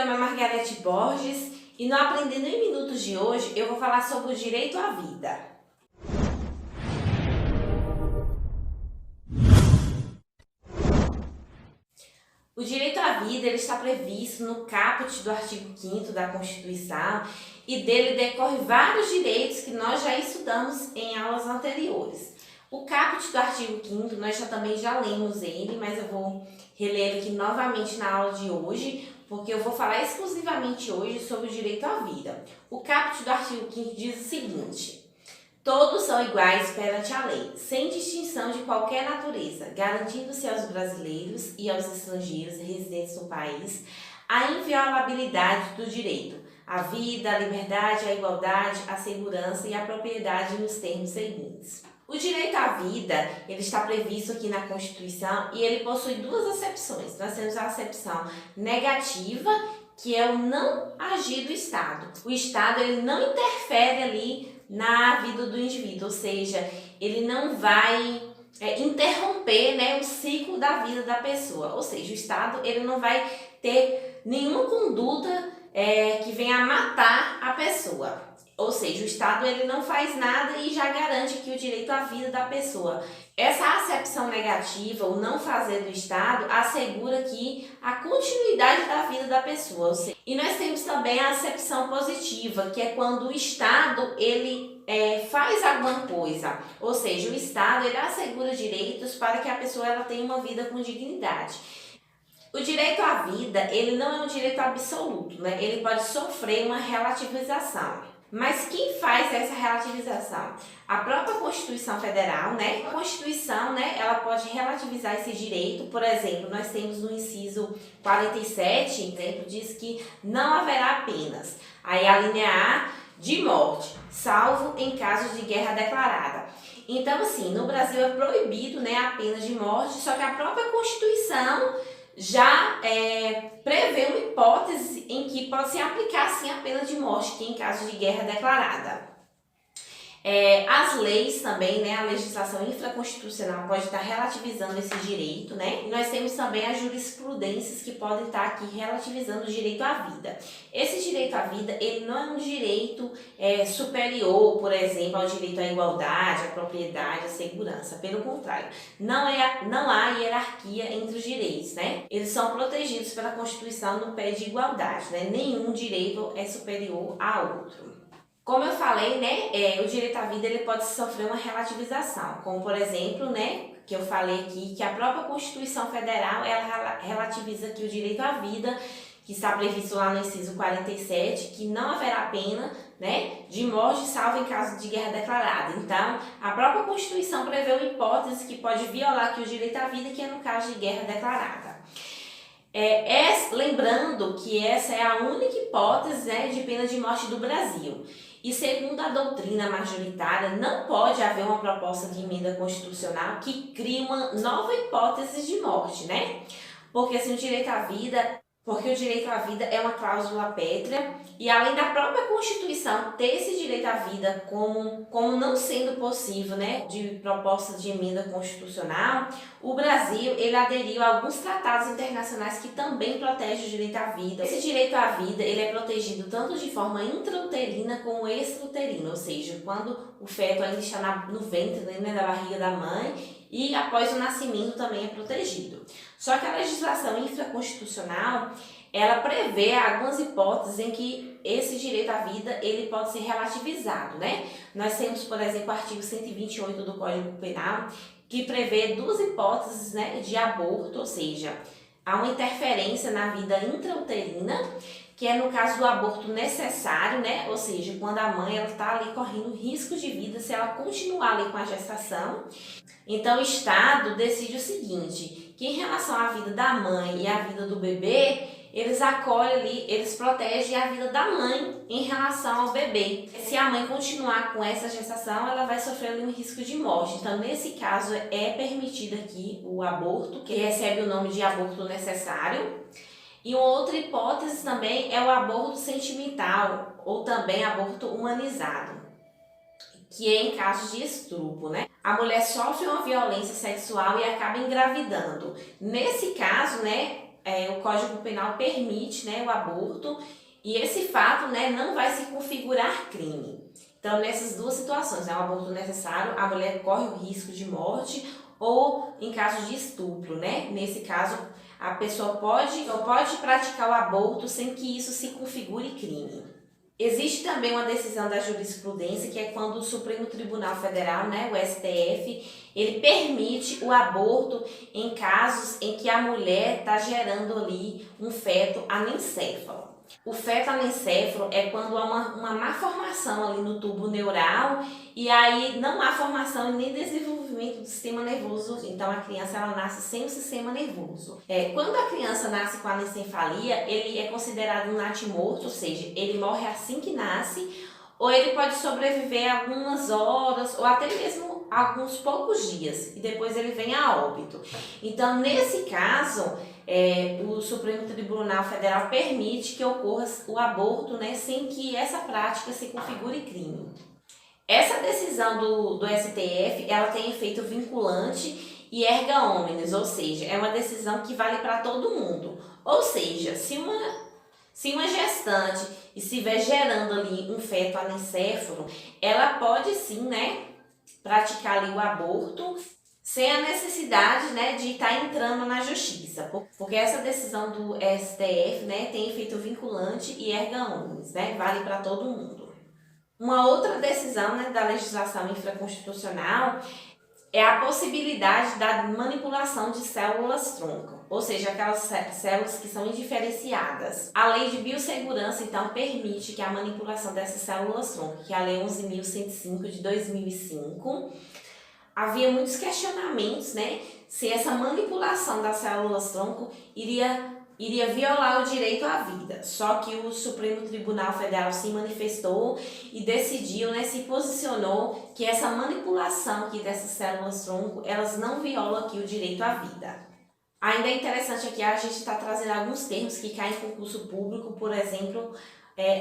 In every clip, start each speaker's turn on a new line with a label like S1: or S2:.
S1: nome é Margarete Borges e no Aprendendo em Minutos de hoje eu vou falar sobre o direito à vida. O direito à vida ele está previsto no caput do artigo 5º da Constituição e dele decorre vários direitos que nós já estudamos em aulas anteriores. O caput do artigo 5º nós também já lemos ele, mas eu vou reler ele aqui novamente na aula de hoje, porque eu vou falar exclusivamente hoje sobre o direito à vida. O caput do artigo 5º diz o seguinte: todos são iguais perante a lei, sem distinção de qualquer natureza, garantindo-se aos brasileiros e aos estrangeiros residentes no país a inviolabilidade do direito à vida, à liberdade, à igualdade, à segurança e à propriedade nos termos seguintes. O direito à vida, ele está previsto aqui na Constituição e ele possui duas acepções. Nós temos a acepção negativa, que é o não agir do Estado. O Estado, ele não interfere ali na vida do indivíduo, ou seja, ele não vai interromper, o ciclo da vida da pessoa. Ou seja, o Estado, ele não vai ter nenhuma conduta que venha a matar a pessoa. Ou seja, o Estado ele não faz nada e já garante aqui o direito à vida da pessoa. Essa acepção negativa, o não fazer do Estado, assegura aqui a continuidade da vida da pessoa. E nós temos também a acepção positiva, que é quando o Estado ele faz alguma coisa. Ou seja, o Estado ele assegura direitos para que a pessoa ela tenha uma vida com dignidade. O direito à vida ele não é um direito absoluto, Ele pode sofrer uma relativização. Mas quem faz essa relativização? A própria Constituição Federal, A Constituição, ela pode relativizar esse direito. Por exemplo, nós temos no inciso 47, diz que não haverá penas. Aí a linha A, de morte, salvo em casos de guerra declarada. Então, assim, no Brasil é proibido, a pena de morte, só que a própria Constituição já prevê uma hipótese em que pode se aplicar sim a pena de morte, que é em caso de guerra declarada. As leis também, a legislação infraconstitucional pode estar relativizando esse direito, E nós temos também as jurisprudências que podem estar aqui relativizando o direito à vida. Esse direito à vida, ele não é um direito superior, por exemplo, ao direito à igualdade, à propriedade, à segurança. Pelo contrário, não há hierarquia entre os direitos, Eles são protegidos pela Constituição no pé de igualdade, Nenhum direito é superior a outro. Como eu falei, o direito à vida ele pode sofrer uma relativização, como por exemplo, que eu falei aqui, que a própria Constituição Federal ela relativiza aqui o direito à vida, que está previsto lá no inciso 47, que não haverá pena, de morte salvo em caso de guerra declarada. Então, a própria Constituição prevê uma hipótese que pode violar aqui o direito à vida, que é no caso de guerra declarada. Lembrando que essa é a única hipótese de pena de morte do Brasil. E segundo a doutrina majoritária, não pode haver uma proposta de emenda constitucional que crie uma nova hipótese de morte, Porque assim, o direito à vida é uma cláusula pétrea e além da própria Constituição ter esse direito à vida como não sendo possível, de proposta de emenda constitucional, o Brasil ele aderiu a alguns tratados internacionais que também protegem o direito à vida. Esse direito à vida ele é protegido tanto de forma intrauterina como extrauterina, ou seja, quando o feto ainda está no ventre, da barriga da mãe, e após o nascimento também é protegido. Só que a legislação infraconstitucional, ela prevê algumas hipóteses em que esse direito à vida ele pode ser relativizado, Nós temos, por exemplo, o artigo 128 do Código Penal, que prevê duas hipóteses, de aborto, ou seja, há uma interferência na vida intrauterina, que é no caso do aborto necessário, Ou seja, quando a mãe está ali correndo risco de vida se ela continuar ali com a gestação. Então, o Estado decide o seguinte, que em relação à vida da mãe e à vida do bebê, eles acolhem ali, eles protegem a vida da mãe em relação ao bebê. Se a mãe continuar com essa gestação, ela vai sofrer ali um risco de morte. Então, nesse caso, é permitido aqui o aborto, que recebe o nome de aborto necessário. E uma outra hipótese também é o aborto sentimental, ou também aborto humanizado, que é em casos de estupro, A mulher sofre uma violência sexual e acaba engravidando. Nesse caso, o Código Penal permite, né, o aborto, e esse fato, né, não vai se configurar crime. Então, nessas duas situações, né, o aborto necessário, a mulher corre o risco de morte, ou em caso de estupro, né? Nesse caso, a pessoa pode praticar o aborto sem que isso se configure crime. Existe também uma decisão da jurisprudência, que é quando o Supremo Tribunal Federal, né, o STF, ele permite o aborto em casos em que a mulher está gerando ali um feto anencéfalo. O feto anencéfalo é quando há uma má formação ali no tubo neural e aí não há formação nem desenvolvimento do sistema nervoso. Então a criança ela nasce sem o sistema nervoso. Quando a criança nasce com anencefalia, ele é considerado um natimorto, ou seja, ele morre assim que nasce, ou ele pode sobreviver algumas horas ou até mesmo alguns poucos dias e depois ele vem a óbito. Então nesse caso, o Supremo Tribunal Federal permite que ocorra o aborto, né, sem que essa prática se configure crime. Essa decisão do STF, ela tem efeito vinculante e erga omnes, ou seja, é uma decisão que vale para todo mundo. Ou seja, se uma gestante estiver gerando ali um feto anencéfalo, ela pode sim, né, praticar ali o aborto sem a necessidade, né, de estar entrando na justiça, porque essa decisão do STF, né, tem efeito vinculante e erga omnes, né, vale para todo mundo. Uma outra decisão, né, da legislação infraconstitucional é a possibilidade da manipulação de células-tronco, ou seja, aquelas células que são indiferenciadas. A Lei de Biossegurança, então, permite que a manipulação dessas células-tronco, que é a Lei 11.105 de 2005, havia muitos questionamentos, né, se essa manipulação das células-tronco iria violar o direito à vida. Só que o Supremo Tribunal Federal se manifestou e decidiu, né, se posicionou que essa manipulação aqui dessas células-tronco, elas não violam aqui o direito à vida. Ainda é interessante aqui, a gente está trazendo alguns termos que caem em concurso público, por exemplo,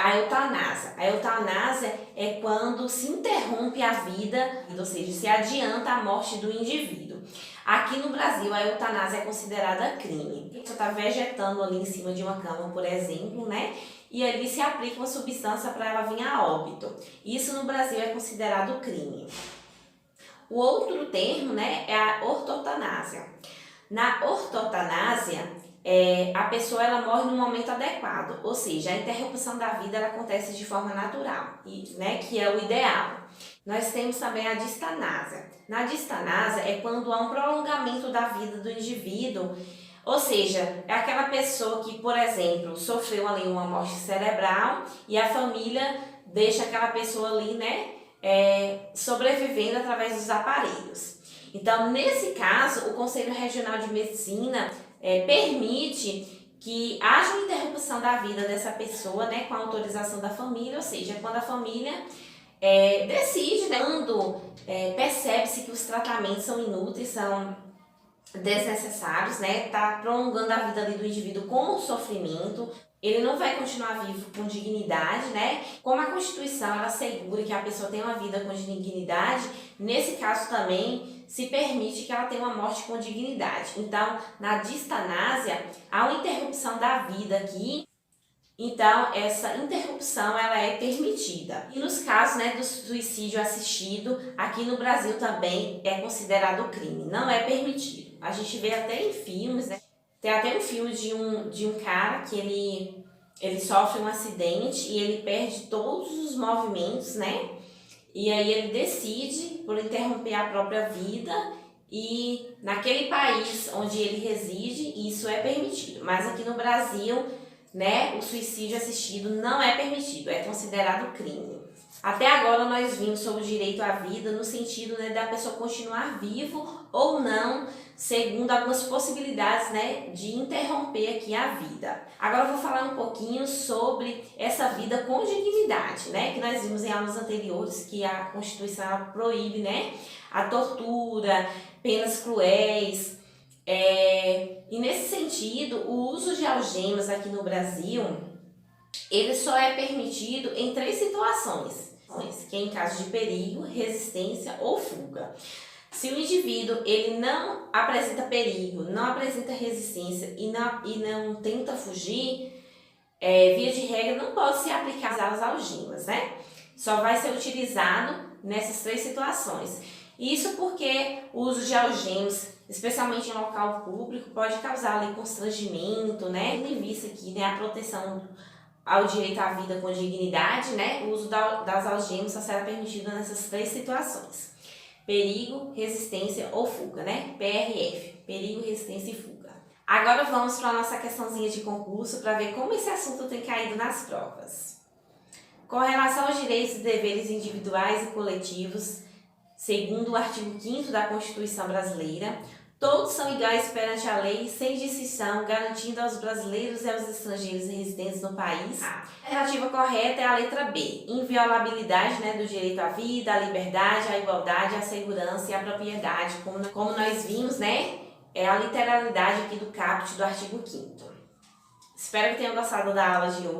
S1: a eutanásia. A eutanásia é quando se interrompe a vida, ou seja, se adianta a morte do indivíduo. Aqui no Brasil, a eutanásia é considerada crime. Você está vegetando ali em cima de uma cama, por exemplo, né? E ali se aplica uma substância para ela vir a óbito. Isso no Brasil é considerado crime. O outro termo, né, é a ortotanásia. Na ortotanásia, a pessoa ela morre no momento adequado, ou seja, a interrupção da vida ela acontece de forma natural, né, que é o ideal. Nós temos também a distanásia. Na distanásia é quando há um prolongamento da vida do indivíduo, ou seja, é aquela pessoa que, por exemplo, sofreu ali uma morte cerebral e a família deixa aquela pessoa ali, né, sobrevivendo através dos aparelhos. Então, nesse caso, o Conselho Regional de Medicina permite que haja uma interrupção da vida dessa pessoa, né, com a autorização da família, ou seja, quando a família decide, né, quando percebe-se que os tratamentos são inúteis, são desnecessários, né, tá prolongando a vida ali do indivíduo com o sofrimento, ele não vai continuar vivo com dignidade, né? Como a Constituição ela assegura que a pessoa tem uma vida com dignidade, nesse caso também se permite que ela tenha uma morte com dignidade. Então, na distanásia, há uma interrupção da vida aqui, então essa interrupção ela é permitida. E nos casos, né, do suicídio assistido, aqui no Brasil também é considerado crime, não é permitido. A gente vê até em filmes, né? Tem até um filme de um cara que ele sofre um acidente e ele perde todos os movimentos, né? E aí ele decide por interromper a própria vida e naquele país onde ele reside isso é permitido. Mas aqui no Brasil, né, o suicídio assistido não é permitido, é considerado crime. Até agora nós vimos sobre o direito à vida no sentido, né, da pessoa continuar vivo ou não, segundo algumas possibilidades, né, de interromper aqui a vida. Agora eu vou falar um pouquinho sobre essa vida com dignidade, né, que nós vimos em aulas anteriores que a Constituição proíbe, né, a tortura, penas cruéis. E nesse sentido, o uso de algemas aqui no Brasil, ele só é permitido em 3 situações, que é em caso de perigo, resistência ou fuga. Se o indivíduo ele não apresenta perigo, não apresenta resistência e não tenta fugir, via de regra não pode se aplicar as algemas, né? Só vai ser utilizado nessas 3 situações. Isso porque o uso de algemas, especialmente em local público, pode causar ali constrangimento, né? Em vista aqui, né, a proteção ao direito à vida com dignidade, né? O uso das algemas só será permitido nessas 3 situações. Perigo, resistência ou fuga, né? PRF, perigo, resistência e fuga. Agora vamos para a nossa questãozinha de concurso para ver como esse assunto tem caído nas provas. Com relação aos direitos e deveres individuais e coletivos, segundo o artigo 5º da Constituição Brasileira, todos são iguais perante a lei, sem distinção, garantindo aos brasileiros e aos estrangeiros residentes no país. A alternativa correta é a letra B, inviolabilidade, né, do direito à vida, à liberdade, à igualdade, à segurança e à propriedade, como nós vimos, né, é a literalidade aqui do caput do artigo 5º. Espero que tenham gostado da aula de hoje.